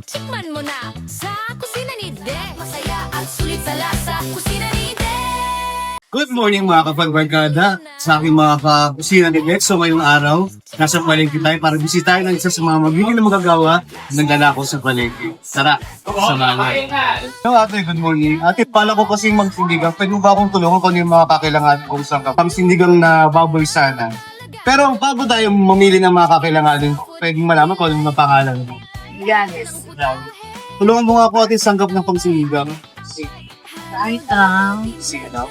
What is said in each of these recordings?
Tikman mo na sa kusina ni Dex. Masaya at sulit sa lasa, kusina ni Dex. Good morning mga kapagbarkada sa aking mga kakusina ni Dex. So ngayong araw, nasa palengke tayo para bisitahin ang isa sa mga mabili na magagawa ng lalako sa palengke. Tara, samahan natin. So ate, good morning. Ate, pala ko kasing magsindigang. Pwede mo ba akong tulungan kung ano yung mga kakailangan kung saan ka? Pangsindigang na baboy sana. Pero bago tayo mamili ng mga kakailangan, pwedeng malaman kung ano yung pangalan mo. Yanis. Tulungan mo nga ako ate sanggap ng pangsindigang. Kahit ang Sige daw.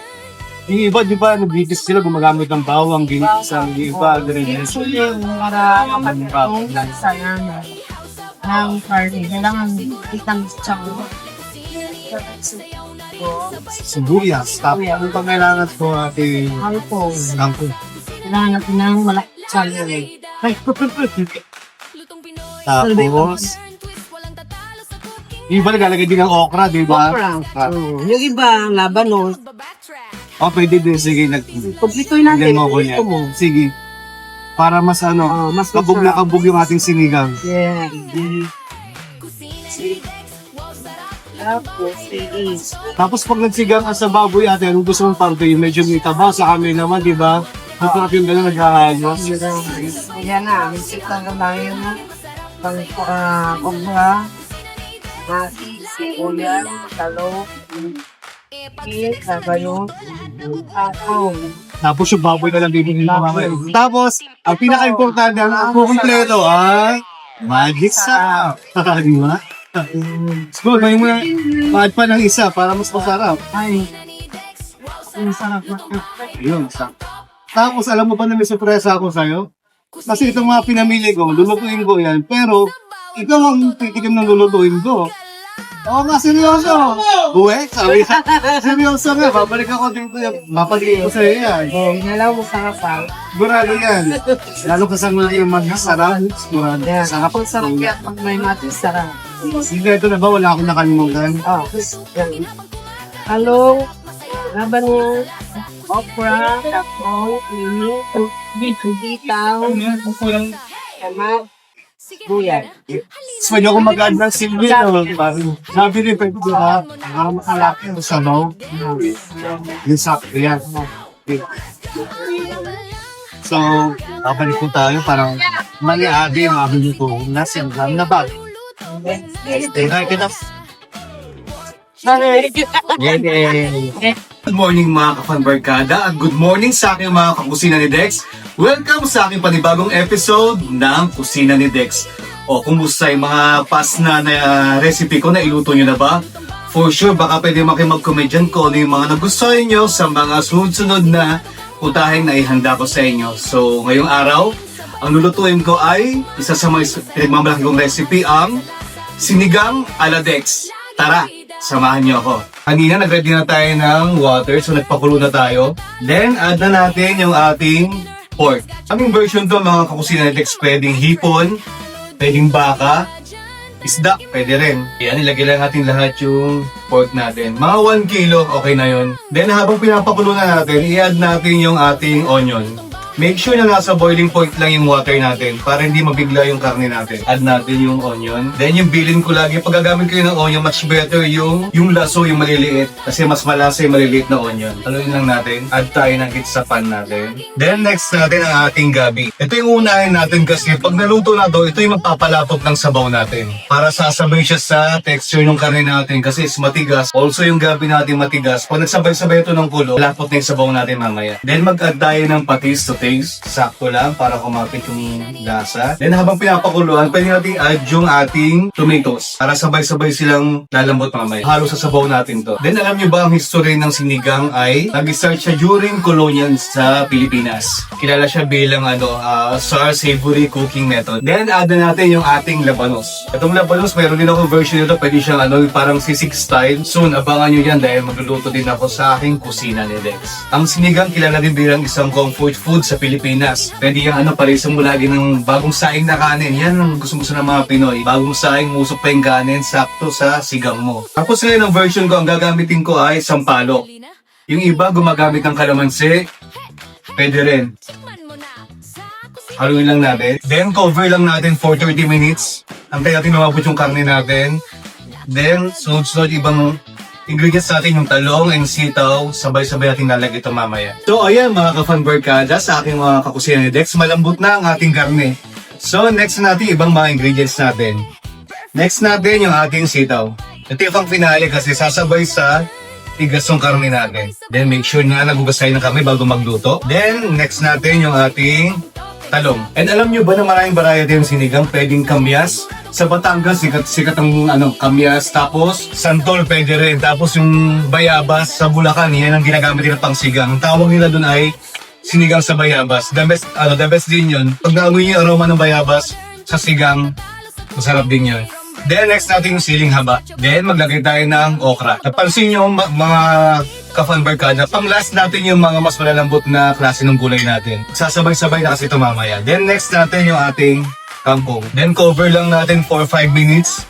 Yung iba, di ba, nag-videos sila gumagamit ng bawang, ginisang, yung iba, ganyan. yung para makatulong sa namin ng party. Kailangan itang tsako. Sibuyas. Tapos, anong pangailangan ko ate? Alcohol. Sangko. Kailangan natin ng malaking tsako. Tapos, yung iba naglalagay din ng okra, di ba? Ah. Yung iba, labanos. Oh, pwede din. Sige, Kumplitoy natin. mo ko niya. Sige. Para mas mas kabog na kabog yung ating sinigang. Yeah. Tapos, Tapos pag nagsigang ka sa baboy ate, anong gusto mong parte? Yung medyo may taba sa amin naman, di ba? Masarap yung gano'n nagkakayos. yan na. Bisita ka na yun. Pang-kubra. Nasi, sikuya, talo. Kabayo. Ako. Tapos yung baboy na lang bibili mo mamaya. Tapos, ang pinaka-importante, ang kumpleto ay magic sarap. Di ba? Siguro, may muna, mahal pa ng isa para mas masarap. Ay. Ang sarap na. Yun, sarap. Tapos, alam mo ba na may surpresa ako sa'yo? Kasi itong mga pinamili ko, lulutuin ko yan. Pero, ikaw ang titikim ng lulutuin ko. Oo nga, seryoso. Uwe, sabi ka, seryoso nga. Babalik ako dito. Mapagiging ko sa'yo yan. Oh, inalaw mo sa kapal. Sigurado yan. Lalo kasama yung masarap. Sigurado. Yan. Sarap. Kapag sarap yan, pag may mati, sarap. Sige, ito na ba? Wala akong nakalimutan. Oh, yan. Hello. Laban niya. Okra, tapong, bitaw, tama, buyan. So, pwede ako mag-add ng silbi. Sabi rin, pwede ba? Para makalaki mo sa loob. Yung sakto yan. So, babalik po tayo. Parang mali-abi yung abili ko. Nasa yung na bag. Tingnan kita. Good morning mga kapanbarkada at good morning sa aking mga kakusina ni Dex. Welcome sa aking panibagong episode ng Kusina ni Dex. O kumusta yung mga past na recipe ko na iluto nyo na ba? For sure, baka pwede mag-comment dyan ko ano yung mga nagustuhan nyo sa mga sunod-sunod na putahin na ihanda ko sa inyo. So ngayong araw, ang lulutuin ko ay isa sa mga pinagmamalaki kong recipe ang sinigang ala Dex. Tara! Samahan niyo ako. Kanina nag-ready na tayo ng water, so nagpakulo na tayo. Then, add na natin yung ating pork. Aming version to mga kakusina ni Dex, pwedeng hipon, pwedeng baka, isda, pwede rin. Yan, ilagay lang natin lahat yung pork natin. Mga 1 kilo, okay na yun. Then, habang pinapakulo na natin, i-add natin yung ating onion. Make sure na nasa boiling point lang yung water natin para hindi mabigla yung karne natin. Add natin yung onion. Then yung bilin ko lagi, pag gagamit kayo ng onion, much better yung laso, yung maliliit. Kasi mas malasa yung maliliit na onion. Haluin lang natin. Add tayo ng hit sa pan natin. Then next natin ang ating gabi. Ito yung unahin natin kasi pag naluto na to, ito yung magpapalapot ng sabaw natin. Para sasabay siya sa texture ng karne natin kasi is matigas. Also yung gabi natin matigas. Pag nagsabay-sabay ito ng kulo, lapot na yung sabaw natin mamaya. Then mag-add tayo ng patis to taste. Sakto lang para kumapit yung lasa. Then habang pinapakuluan, pwede natin add yung ating tomatoes para sabay-sabay silang lalambot mamaya. Halo sa sabaw natin to. Then alam nyo ba ang history ng sinigang ay nag-start siya during colonial sa Pilipinas. Kilala siya bilang sour savory cooking method. Then add na natin yung ating labanos. Itong labanos, mayroon din ako version nito. Pwede siyang parang sisig style. Soon, abangan nyo yan dahil magluluto din ako sa aking kusina ni Dex. Ang sinigang kilala din bilang isang comfort food sa Pilipinas. Pwede yung parisan mo lagi ng bagong saing na kanin. Yan ang gusto-gusto ng mga Pinoy. Bagong saing, musok pa yung kanin, sakto sa sigang mo. Tapos ngayon ang version ko, ang gagamitin ko ay sampalok. Yung iba gumagamit ng kalamansi. Pwede rin. Haluin lang natin. Then cover lang natin for 30 minutes. Antay natin lumabot yung karne natin. Then, sunod-sunod ibang ingredients natin yung talong and sitaw. Sabay-sabay natin lalagay ito mamaya. So, ayan mga ka-Fun Barkada, sa aking mga kakusina ni Dex, malambot na ang ating karne. So, next natin ibang mga ingredients natin. Next natin yung ating sitaw. Ito yung pang finale kasi sasabay sa tigas yung karne natin. Then, make sure na nagugasahin na kami bago magluto. Then, next natin yung ating talong. And alam nyo ba na maraming variety yung sinigang? Pwedeng kamyas. Sa Batangas, sikat ang kamyas. Tapos, santol pwede rin. Tapos yung bayabas sa Bulacan, yan ang ginagamit nila pang sigang. Ang tawag nila dun ay sinigang sa bayabas. The best din yun. Pag naamoy yung aroma ng bayabas sa sigang, masarap din yun. Then, next natin yung siling haba. Then, maglagay tayo ng okra. Napansin nyo, mga ka-Fun Barkada, pang last natin yung mga mas malalambot na klase ng gulay natin. Sasabay-sabay na kasi ito mamaya. Then, next natin yung ating kangkong. Then, cover lang natin for 5 minutes.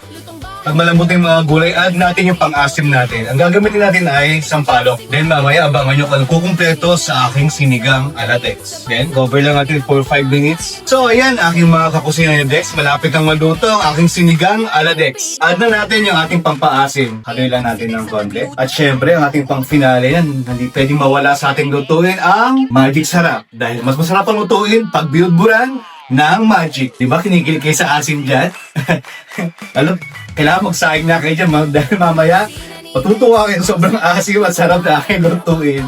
Pag malambot yung mga gulay, add natin yung pang-asim natin. Ang gagamitin natin ay sampalok. Then, mamaya abangan nyo kung kukumpleto sa aking sinigang ala Dex. Then, cover lang natin for 5 minutes. So, ayan, aking mga kakusina ni Dex. Malapit ang maluto ang aking sinigang ala Dex. Add na natin yung ating pang-paasim. Haluin lang natin ng konti. At syempre, ang ating pang-finale yan, hindi pwedeng mawala sa ating lutuin ang magic sarap. Dahil mas masarap ang lutuin pag binudburan ng magic. Diba kinikilig kayo sa asim dyan? Alam, kailangan magsaing na kayo dyan dahil mamaya matutuwa kayo sobrang asim at sarap na aking lutuin.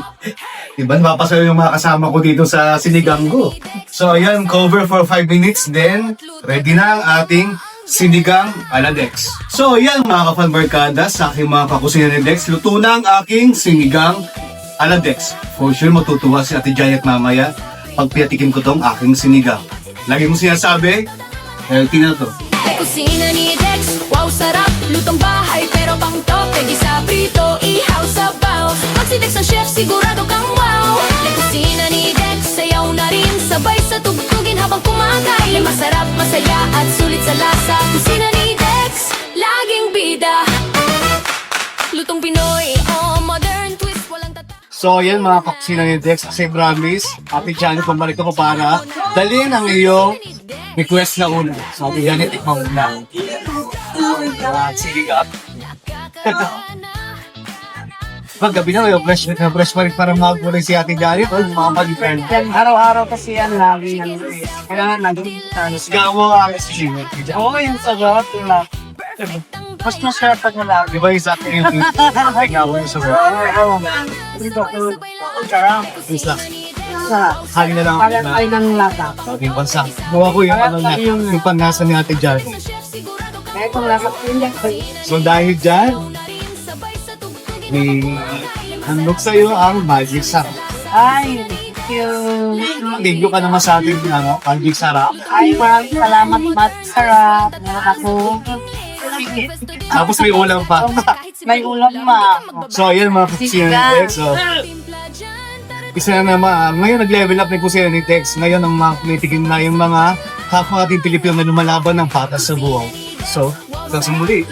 Diba, napapasayo yung mga kasama ko dito sa sinigang ko. So ayan, cover for 5 minutes, then ready na ang ating sinigang ala Dex. So ayan mga ka-Fun Barkada, sa aking mga kakusina ni Dex, luto na ang aking sinigang ala Dex. For sure matutuwa si Ate Janet mamaya pag pinatikim ko tong aking sinigang. Lagi mo sinasabi, healthy na to. Kusina ni Dex, wow sarap. Lutong bahay pero pang tope. Gisa prito, ihaw sabaw. Pag si Dex ang chef, sigurado kang wow. Kusina ni Dex, sayaw na rin. Sabay sa tugtugin habang kumakain. Masarap, masaya at sulit sa lasa. Kusina ni Dex, laging bida. Lutong Pinoy, oh modern twist, walang tata. So ayan mga kakusina ni Dex, kasi promise, Ate Janet, pumalik ako para dalhin ang iyong request na una. So Ate Janet, tikman mo na. Sige ka. Pag gabi na, fresh pa rin para mag-ulit si Ate Janet o mga mag-friend. Yan, araw-araw kasi yan lagi yan. Kailangan lagi tayo. Sigaw mo ang si Janet. Oo, yung sarap na. Mas masarap pag wala. Di ba yung sa akin yung sigaw mo yung sagot? Oo. Ito ko. Sarap. Isa. Sarap. Hali na lang ako Parang na. ay ng lata. Sabi yung pansa. Gawa ko yung ano na, yung panasa ni Ate Janet. Kaya kung lasa ko yun yan. So dahil dyan, may handog sa'yo ang magic sarap. Ay, thank you. Thank you ka naman sa ating magic sarap. Ay, maraming salamat, Mat. Sarap. Meron ako. Tapos may ulam pa. May ulam ma. So ayan mga kusina ni Tex. So, isa na naman, ngayon nag-level up ni kusina ni Tex. Ngayon ang mga pinitikin na yung mga kapwa ating Pilipino na lumalaban ng patas sa buhaw. So, sa muli.